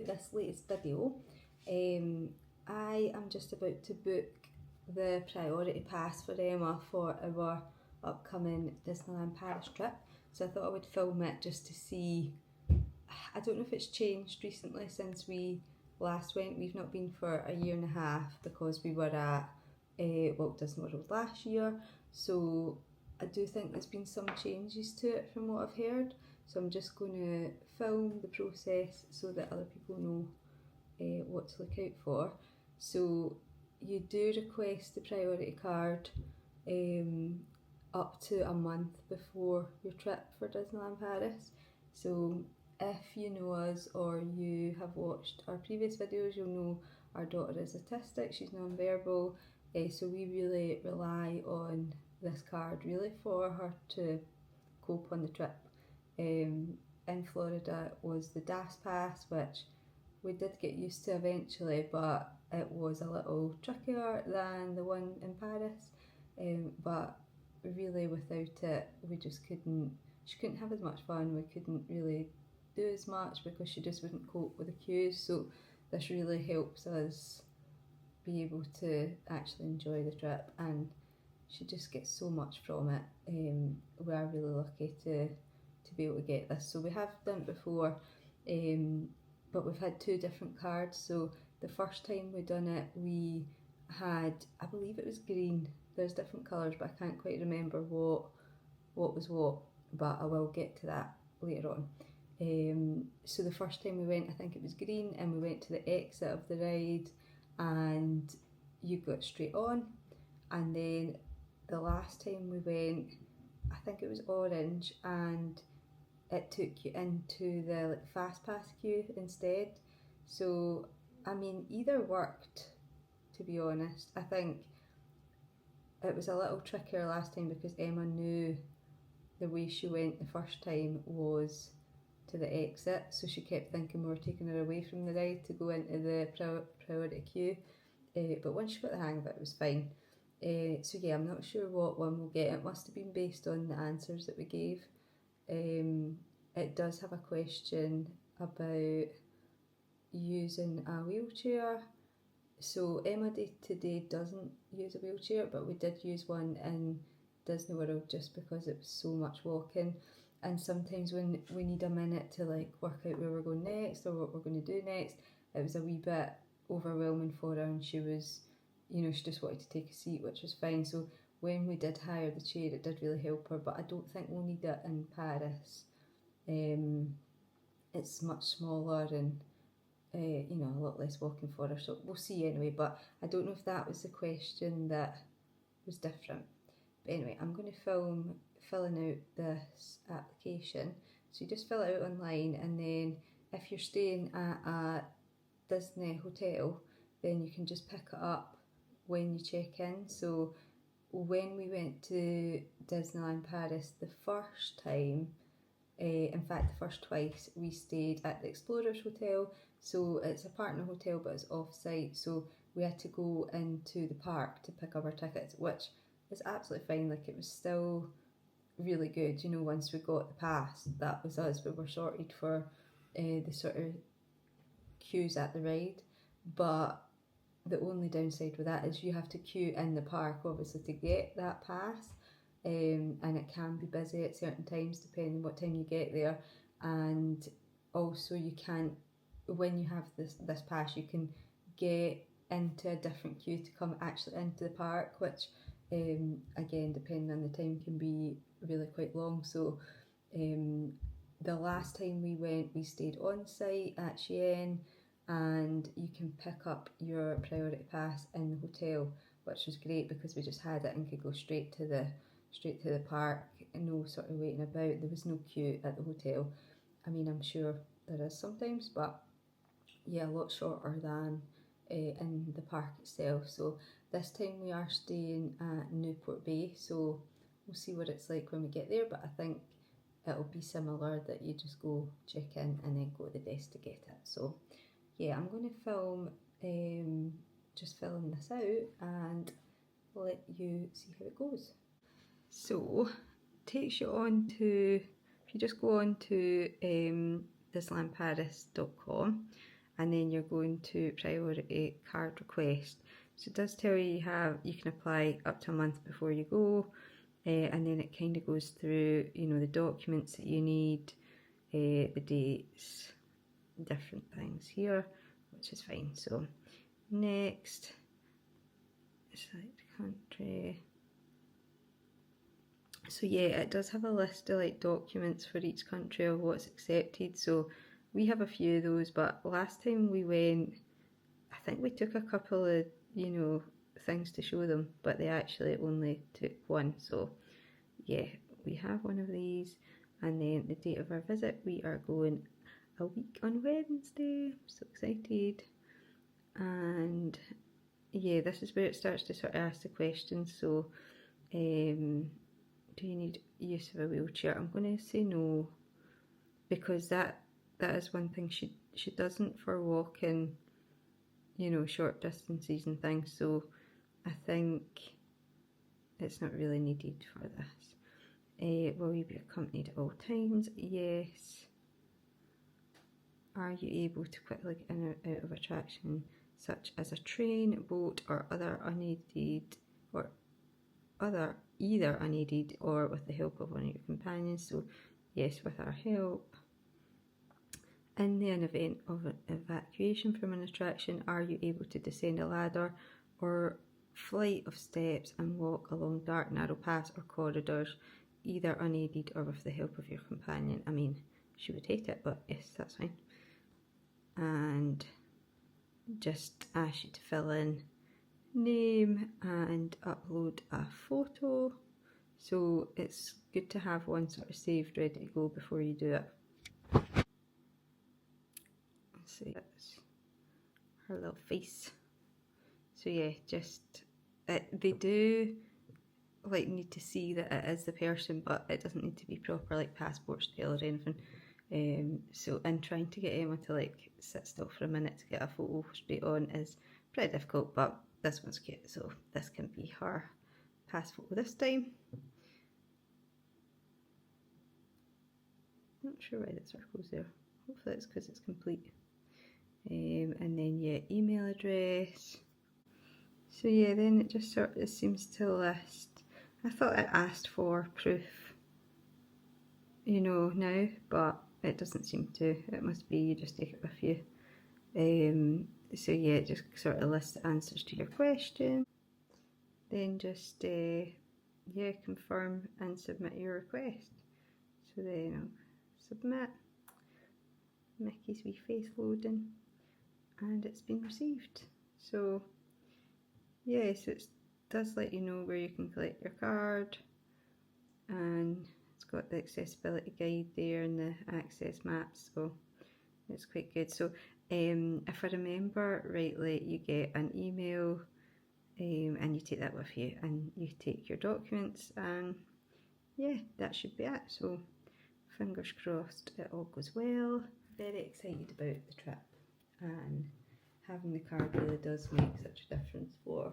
about this latest video. I am just about to book the priority pass for Emma for our upcoming Disneyland Paris trip. So I thought I would film it just to see. I don't know if it's changed recently since we last went. We've not been for a year and a half because we were at Walt Disney World last year. So I do think there's been some changes to it from what I've heard. So I'm just going to film the process so that other people know what to look out for. So you do request the priority card up to a month before your trip for Disneyland Paris. So if you know us or you have watched our previous videos, you'll know our daughter is autistic, she's non-verbal, so we really rely on this card really for her to cope on the trip. In Florida was the DAS pass, which we did get used to eventually, but it was a little trickier than the one in Paris. But really without it, she couldn't have as much fun, we couldn't really do as much because she just wouldn't cope with the queues. So this really helps us be able to actually enjoy the trip, and she just gets so much from it. We are really lucky to be able to get this. So we have done it before, but we've had two different cards. So the first time we done it, we had, I believe it was green. There's different colours, but I can't quite remember what was what, but I will get to that later on. So the first time we went, I think it was green, and we went to the exit of the ride and you got straight on. And then the last time we went, I think it was orange, and it took you into the fast pass queue instead. So I mean, either worked, to be honest. I think it was a little trickier last time because Emma knew the way she went the first time was to the exit, so she kept thinking we were taking her away from the ride to go into the priority queue, but once she got the hang of it, it was fine. So yeah, I'm not sure what one we'll get. It must have been based on the answers that we gave. It does have a question about using a wheelchair. So Emma today doesn't use a wheelchair, but we did use one in Disney World just because it was so much walking, and sometimes when we need a minute to like work out where we're going next or what we're going to do next, it was a wee bit overwhelming for her, and she was, she just wanted to take a seat, which was fine. So when we did hire the chair, it did really help her, but I don't think we'll need it in Paris. It's much smaller and a lot less walking for her, so we'll see anyway. But I don't know if that was the question that was different. But anyway, I'm going to film filling out this application. So you just fill it out online, and then if you're staying at a Disney hotel, then you can just pick it up when you check in. So when we went to Disneyland Paris the first time, in fact the first twice, we stayed at the Explorers Hotel. So it's a partner hotel, but it's off-site, so we had to go into the park to pick up our tickets, which is absolutely fine. Like, it was still really good, once we got the pass, that was us. We were sorted for the sort of queues at the ride, but the only downside with that is you have to queue in the park, obviously, to get that pass, and it can be busy at certain times depending what time you get there. And also you can't, when you have this pass, you can get into a different queue to come actually into the park, which again, depending on the time, can be really quite long. So the last time we went, we stayed on site at Shein, and you can pick up your priority pass in the hotel, which was great because we just had it and could go straight to the park, and no sort of waiting about. There was no queue at the hotel. I mean, I'm sure there is sometimes, but yeah, a lot shorter than in the park itself. So this time we are staying at Newport Bay, so we'll see what it's like when we get there, but I think it'll be similar, that you just go check in and then go to the desk to get it. So yeah, I'm going to film just filling this out and let you see how it goes. So it takes you on to, if you just go on to disneylandparis.com, and then you're going to priority card request. So it does tell you you can apply up to a month before you go, and then it kind of goes through, you know, the documents that you need, the dates, different things here, which is fine. So next, select country. So yeah, it does have a list of like documents for each country of what's accepted. So we have a few of those, but last time we went, I think we took a couple of, you know, things to show them, but they actually only took one. So yeah, we have one of these, and then the date of our visit, we are going a week on Wednesday. I'm so excited. And yeah, this is where it starts to sort of ask the questions. So do you need use of a wheelchair? I'm going to say no, because that is one thing she doesn't for walking, you know, short distances and things. So I think it's not really needed for this. Will you be accompanied at all times? Yes. Are you able to quickly get in or out of attraction such as a train, boat, or either unaided or with the help of one of your companions? So yes, with our help. In the event of an evacuation from an attraction, are you able to descend a ladder or flight of steps and walk along dark narrow paths or corridors, either unaided or with the help of your companion? I mean, she would hate it, but yes, that's fine. And just ask you to fill in name and upload a photo. So it's good to have one sort of saved, ready to go before you do it. Let's see, that's her little face. So yeah, just they do like need to see that it is the person, but it doesn't need to be proper like passport style or anything. So and trying to get Emma to like sit still for a minute to get a photo straight on is pretty difficult, but this one's cute, so this can be her pass photo this time. Not sure why that circle's there. Hopefully it's because it's complete. And then yeah, email address. So yeah, then it just sort of seems to list. I thought it asked for proof, you know, now, but it doesn't seem to. It must be you just take it with you. So yeah, it just sort of lists the answers to your question. Then just yeah, confirm and submit your request. So then I'll submit. Mickey's wee face loading, and it's been received. So yeah, so it does let you know where you can collect your card, and it's got the accessibility guide there and the access maps, so it's quite good. So if I remember rightly, you get an email and you take that with you, and you take your documents, and yeah, that should be it. So fingers crossed it all goes well. Very excited about the trip, and having the card really does make such a difference for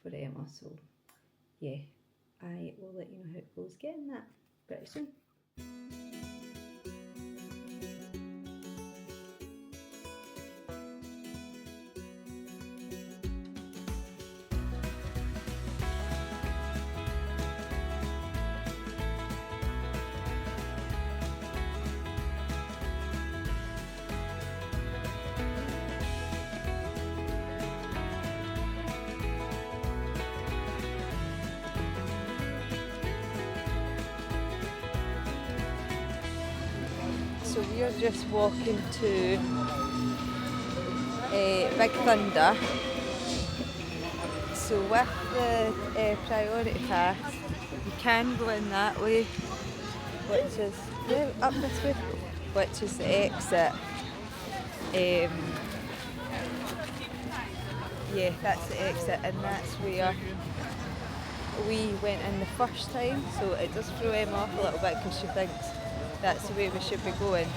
Emma. So yeah, I will let you know how it goes getting that pretty soon. So we are just walking to Big Thunder. So with the priority pass, you can go in that way, which is up this way, which is the exit. Yeah, that's the exit, and that's where we went in the first time. So it does throw Emma off a little bit because she thinks that's the way we should be going.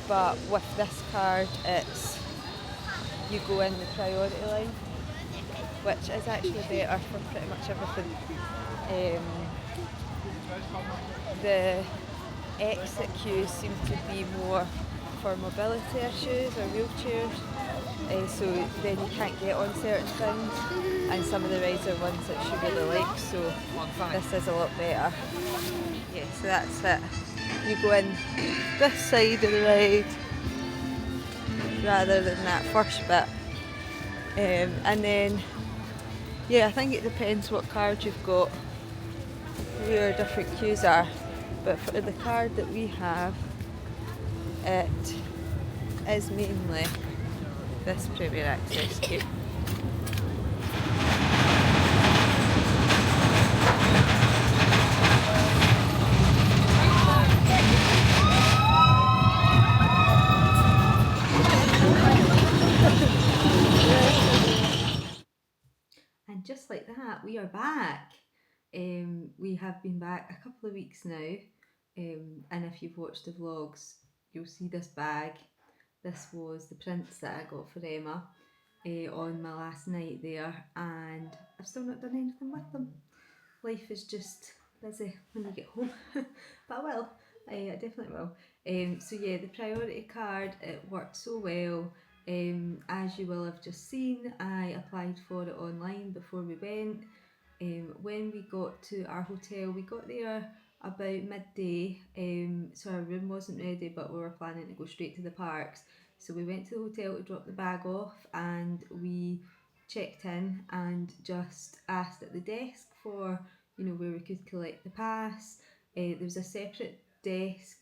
But with this card, it's you go in the priority line, which is actually better for pretty much everything. The exit queues seem to be more for mobility issues or wheelchairs, so then you can't get on certain things, and some of the rides are ones that she really likes, so this is a lot better. Yeah, so that's it. You go in this side of the ride rather than that first bit, and then yeah, I think it depends what card you've got, where different queues are, but for the card that we have, it is mainly this Premier Access queue. And just like that, we are back. We have been back a couple of weeks now, and if you've watched the vlogs, you'll see this bag. This was the prints that I got for Emma on my last night there, and I've still not done anything with them. Life is just busy when you get home, but I will. I definitely will. So yeah, the priority card, it worked so well. As you will have just seen, I applied for it online before we went. When we got to our hotel, we got there about midday, so our room wasn't ready, but we were planning to go straight to the parks. So we went to the hotel to drop the bag off, and we checked in and just asked at the desk for, where we could collect the pass. There was a separate desk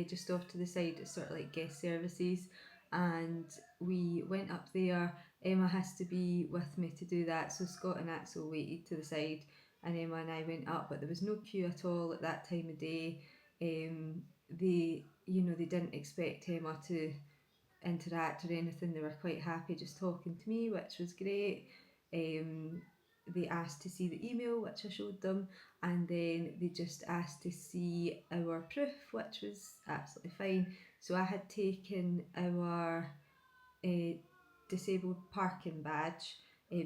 just off to the side, it's sort of like guest services, and we went up there. Emma has to be with me to do that, so Scott and Axel waited to the side, and Emma and I went up, but there was no queue at all at that time of day. They didn't expect Emma to interact or anything. They were quite happy just talking to me, which was great. They asked to see the email, which I showed them, and then they just asked to see our proof, which was absolutely fine. So I had taken our disabled parking badge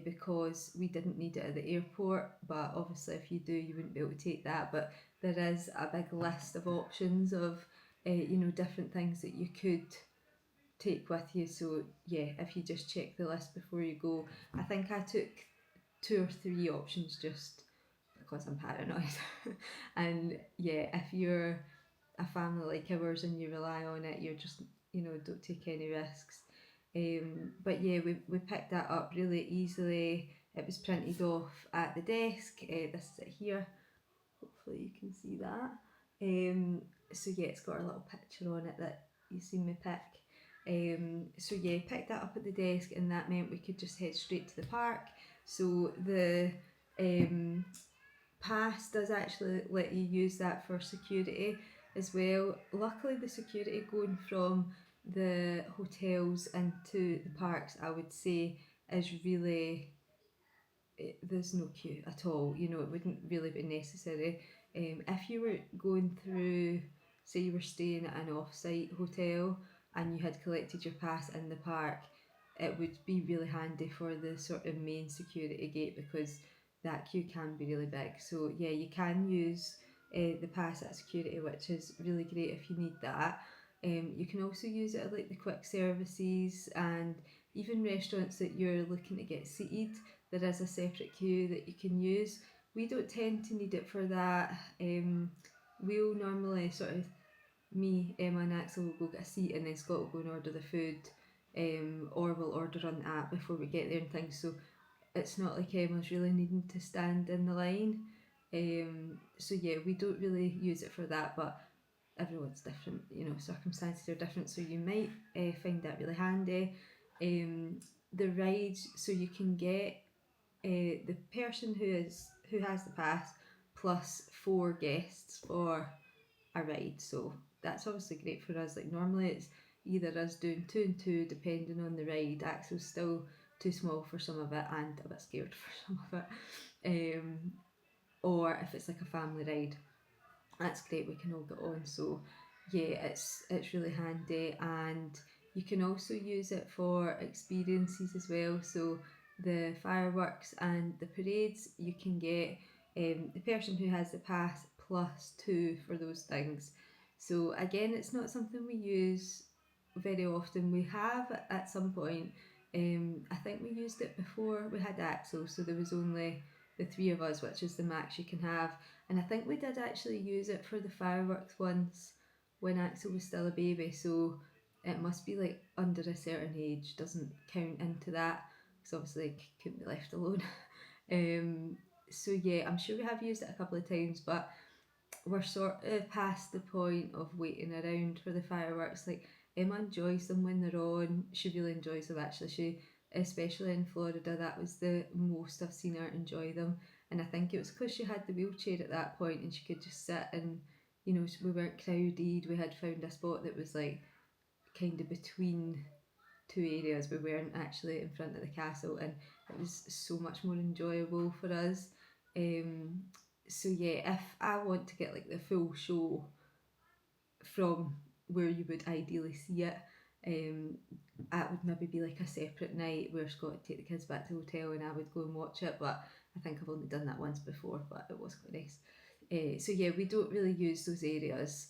because we didn't need it at the airport, but obviously if you do, you wouldn't be able to take that. But there is a big list of options of different things that you could take with you. So yeah, if you just check the list before you go. I think I took 2 or 3 options just because I'm paranoid. And yeah, if you're a family like ours and you rely on it, you're just, don't take any risks. But yeah, we picked that up really easily. It was printed off at the desk. This is it here. Hopefully you can see that. So yeah, it's got a little picture on it that you seen me pick. So yeah, picked that up at the desk, and that meant we could just head straight to the park. So the pass does actually let you use that for security as well. Luckily, the security going from the hotels into the parks, I would say, is really, there's no queue at all. It wouldn't really be necessary. If you were going through, say you were staying at an off-site hotel and you had collected your pass in the park, it would be really handy for the sort of main security gate, because that queue can be really big. So yeah, you can use the pass at security, which is really great if you need that. You can also use it at like the quick services and even restaurants that you're looking to get seated. There is a separate queue that you can use. We don't tend to need it for that. We'll normally sort of, me, Emma and Axel will go get a seat, and then Scott will go and order the food, or we'll order on the app before we get there and things. So it's not like Emma's really needing to stand in the line. So yeah, we don't really use it for that, but everyone's different, circumstances are different, so you might find that really handy. The rides, so you can get the person who has the pass plus 4 guests for a ride. So that's obviously great for us. Like normally it's either us doing 2 and 2 depending on the ride. Axel's still too small for some of it and a bit scared for some of it. Or if it's like a family ride, that's great, we can all get on. So yeah, it's really handy, and you can also use it for experiences as well. So the fireworks and the parades, you can get the person who has the pass plus 2 for those things. So again, it's not something we use very often. We have at some point, I think we used it before we had Axel, so there was only the three of us, which is the max you can have. And I think we did actually use it for the fireworks once when Axel was still a baby, so it must be like under a certain age, doesn't count into that, because obviously it couldn't be left alone. So yeah, I'm sure we have used it a couple of times, but we're sort of past the point of waiting around for the fireworks. Like, Emma enjoys them when they're on. She really enjoys them actually. She, especially in Florida, that was the most I've seen her enjoy them. And I think it was because she had the wheelchair at that point and she could just sit and, you know, we weren't crowded. We had found a spot that was like kind of between two areas. We weren't actually in front of the castle, and it was so much more enjoyable for us. Um, so yeah, if I want to get like the full show from where you would ideally see it, that would maybe be like a separate night where Scott would take the kids back to the hotel and I would go and watch it. But I think I've only done that once before, but it was quite nice. So yeah, we don't really use those areas.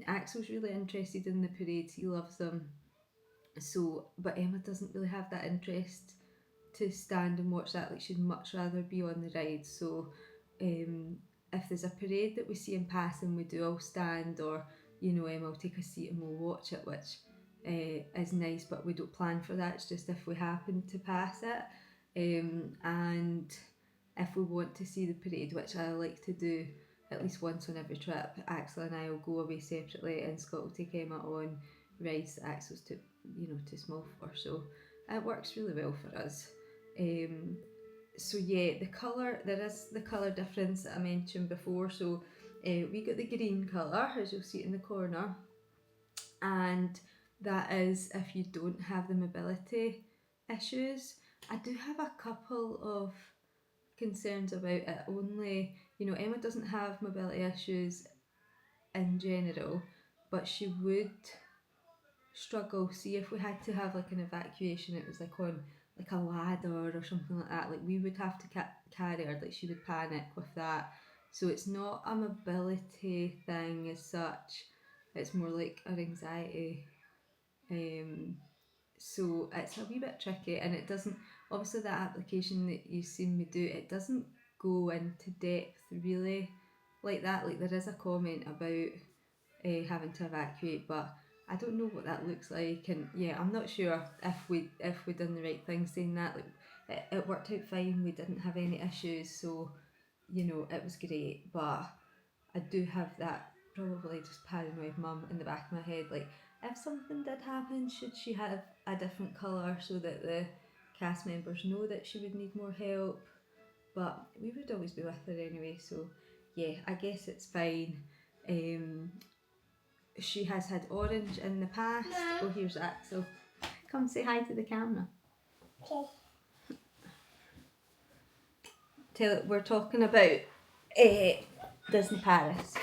Axel's really interested in the parades, he loves them. So, but Emma doesn't really have that interest to stand and watch that. Like, she'd much rather be on the ride. So if there's a parade that we see in passing, we do all stand, or you know, Emma will take a seat and we'll watch it, which is nice, but we don't plan for that. It's just if we happen to pass it. And if we want to see the parade, which I like to do at least once on every trip, Axel and I will go away separately and Scott will take Emma on rides that Axel's too, you know, too small for. So it works really well for us. So yeah, the colour, there is the colour difference that I mentioned before. So we got the green colour, as you'll see in the corner, and that is if you don't have the mobility issues. I do have a couple of concerns about it. Only, you know, Emma doesn't have mobility issues in general, but she would struggle. See, if we had to have like an evacuation, it was like on like a ladder or something like that, like we would have to carry her, like she would panic with that. So it's not a mobility thing as such, it's more like an anxiety. So it's a wee bit tricky, and it doesn't, obviously that application that you've seen me do, it doesn't go into depth really like that. Like, there is a comment about having to evacuate, but I don't know what that looks like. And yeah, I'm not sure if we done the right thing saying that. Like, it worked out fine, we didn't have any issues, so you know, it was great. But I do have that probably just paranoid mum in the back of my head, like, if something did happen, should she have a different colour so that the cast members know that she would need more help? But we would always be with her anyway, so yeah, I guess it's fine. She has had orange in the past. Oh, here's Axel. Come say hi to the camera. Okay. Tell it we're talking about Disney Paris.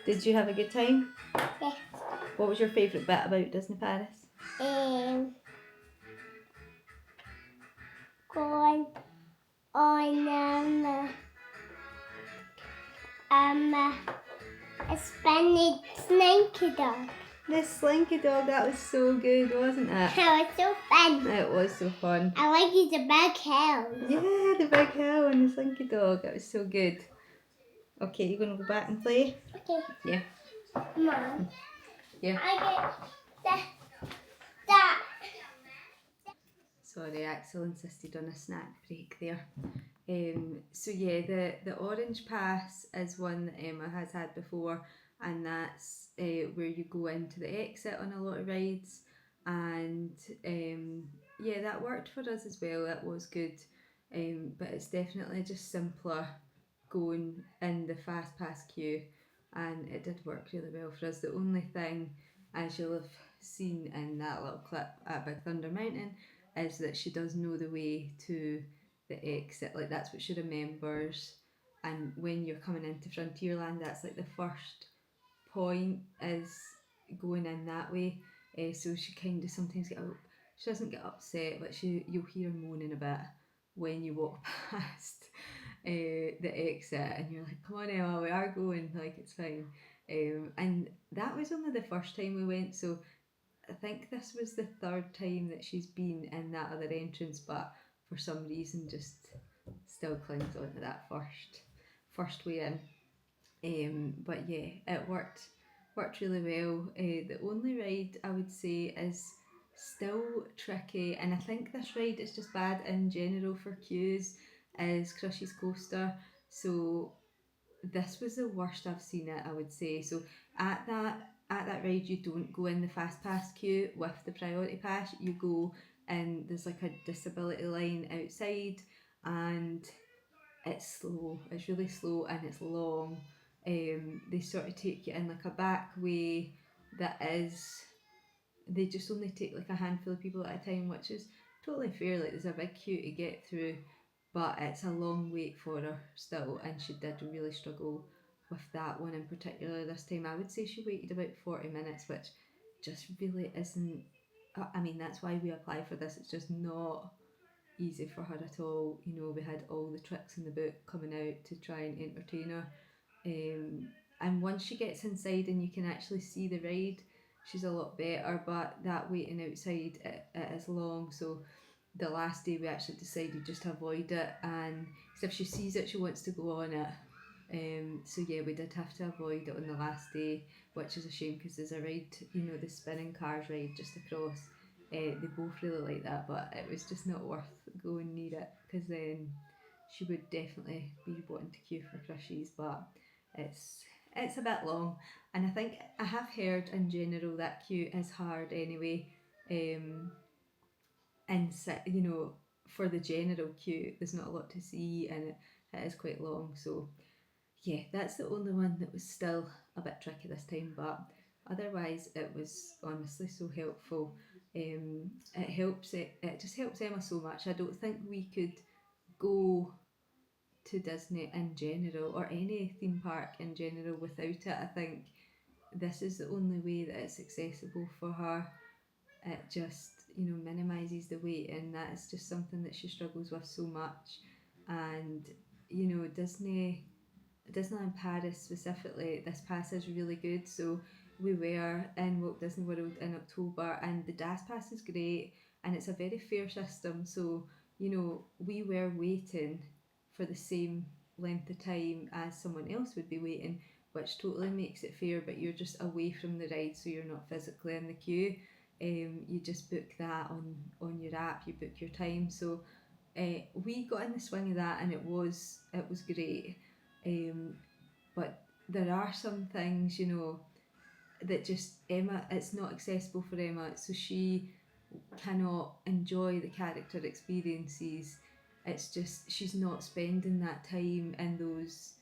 Did you have a good time? Yeah. What was your favourite bit about Disney Paris? Going on a spinning slinky dog. The Slinky Dog, that was so good, wasn't it? It was so fun. It was so fun. I like the big hill. Yeah, the big hill and the Slinky Dog, it was so good. Okay, you gonna go back and play? Okay. Yeah. Mom. Yeah. I get that. Sorry, Axel insisted on a snack break there. So yeah, the orange pass is one that Emma has had before, and that's where you go into the exit on a lot of rides. And yeah, that worked for us as well. That was good. But it's definitely just simpler going in the fast pass queue, and it did work really well for us. The only thing, as you'll have seen in that little clip at Big Thunder Mountain, is that she does know the way to the exit. Like, that's what she remembers. And when you're coming into Frontierland, that's like the first point is going in that way. So she kind of sometimes she doesn't get upset, but you'll hear her moaning a bit when you walk past the exit, and you're like, come on Emma, we are going, like, it's fine. And that was only the first time we went, so I think this was the third time that she's been in that other entrance, but for some reason just still clings on to that first way in. But yeah, it worked really well. The only ride I would say is still tricky, and I think this ride is just bad in general for queues, is Crush's Coaster. So this was the worst I've seen it, I would say. So at that ride, you don't go in the fast pass queue with the priority pass. You go in, there's like a disability line outside, and it's slow. It's really slow and it's long. They sort of take you in like a back way that is. They just only take like a handful of people at a time, which is totally fair. Like there's a big queue to get through, but it's a long wait for her still, and she did really struggle with that one in particular this time. I would say she waited about 40 minutes, which just really isn't. I mean, that's why we apply for this. It's just not easy for her at all. You know, we had all the tricks in the book coming out to try and entertain her. And once she gets inside and you can actually see the ride, she's a lot better. But that waiting outside, it is long. So the last day we actually decided just to avoid it, and if she sees it, she wants to go on it. So yeah, we did have to avoid it on the last day, which is a shame because there's a ride, you know, the spinning cars ride just across. They both really like that, but it was just not worth going near it because then she would definitely be wanting to queue for Crushies. But it's a bit long, and I think I have heard in general that queue is hard anyway. And you know, for the general queue, there's not a lot to see, and it is quite long. So yeah, that's the only one that was still a bit tricky this time, but otherwise it was honestly so helpful. It just helps Emma so much. I don't think we could go to Disney in general or any theme park in general without it. I think this is the only way that it's accessible for her. It just, you know, minimises the wait, and that is just something that she struggles with so much. And you know, Disneyland Paris specifically, this pass is really good. So we were in Walt Disney World in October, and the DAS pass is great, and it's a very fair system. So you know, we were waiting for the same length of time as someone else would be waiting, which totally makes it fair. But you're just away from the ride, so you're not physically in the queue. You just book that on your app. You book your time. So we got in the swing of that, and it was great. But there are some things, you know, that just Emma, it's not accessible for Emma, so she cannot enjoy the character experiences. It's just she's not spending that time in those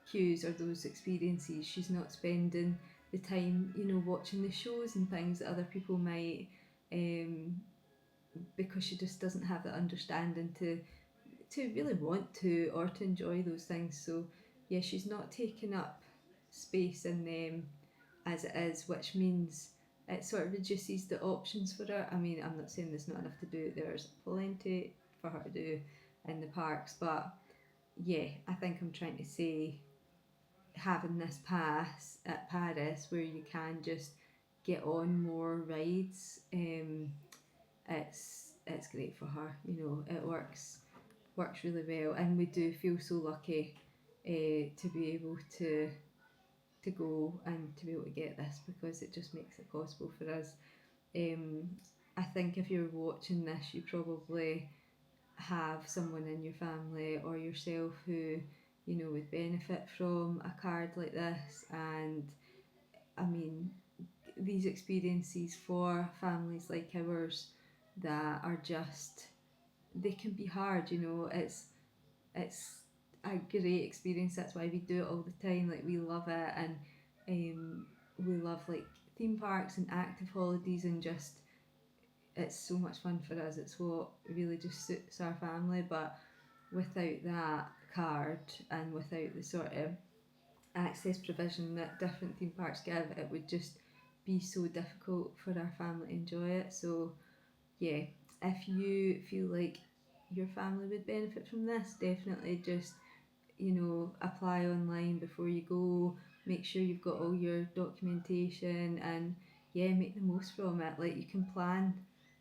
queues or those experiences. She's not spending the time, you know, watching the shows and things that other people might, because she just doesn't have the understanding to really want to or to enjoy those things. So yeah, she's not taking up space in them as it is, which means it sort of reduces the options for her. I mean, I'm not saying there's not enough to do, there's plenty for her to do in the parks, but yeah, I think I'm trying to say having this pass at Paris where you can just get on more rides, it's great for her. You know, it works really well, and we do feel so lucky to be able to go and to be able to get this, because it just makes it possible for us. I think if you're watching this, you probably have someone in your family or yourself who, you know, would benefit from a card like this. And I mean, these experiences for families like ours that are just, they can be hard, you know. It's a great experience, that's why we do it all the time. Like, we love it, and we love like theme parks and active holidays, and just it's so much fun for us. It's what really just suits our family. But without that card and without the sort of access provision that different theme parks give, it would just be so difficult for our family to enjoy it. So yeah, if you feel like your family would benefit from this, definitely just, you know, apply online before you go. Make sure you've got all your documentation, and yeah, make the most from it. Like, you can plan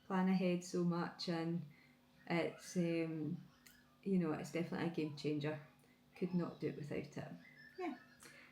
ahead so much, and it's you know, it's definitely a game changer. Could not do it without it. Yeah.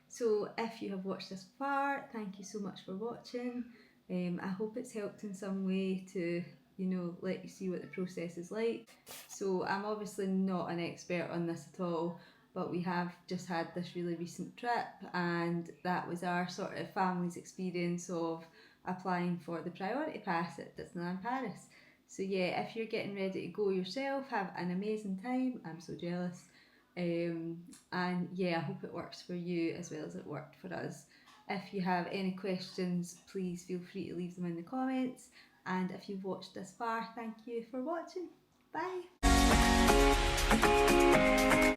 So if you have watched this far, thank you so much for watching. I hope it's helped in some way to, you know, let you see what the process is like. So I'm obviously not an expert on this at all, but we have just had this really recent trip, and that was our sort of family's experience of applying for the priority pass at Disneyland Paris. So yeah, if you're getting ready to go yourself, have an amazing time. I'm so jealous. And yeah, I hope it works for you as well as it worked for us. If you have any questions, please feel free to leave them in the comments. And if you've watched this far, thank you for watching. Bye.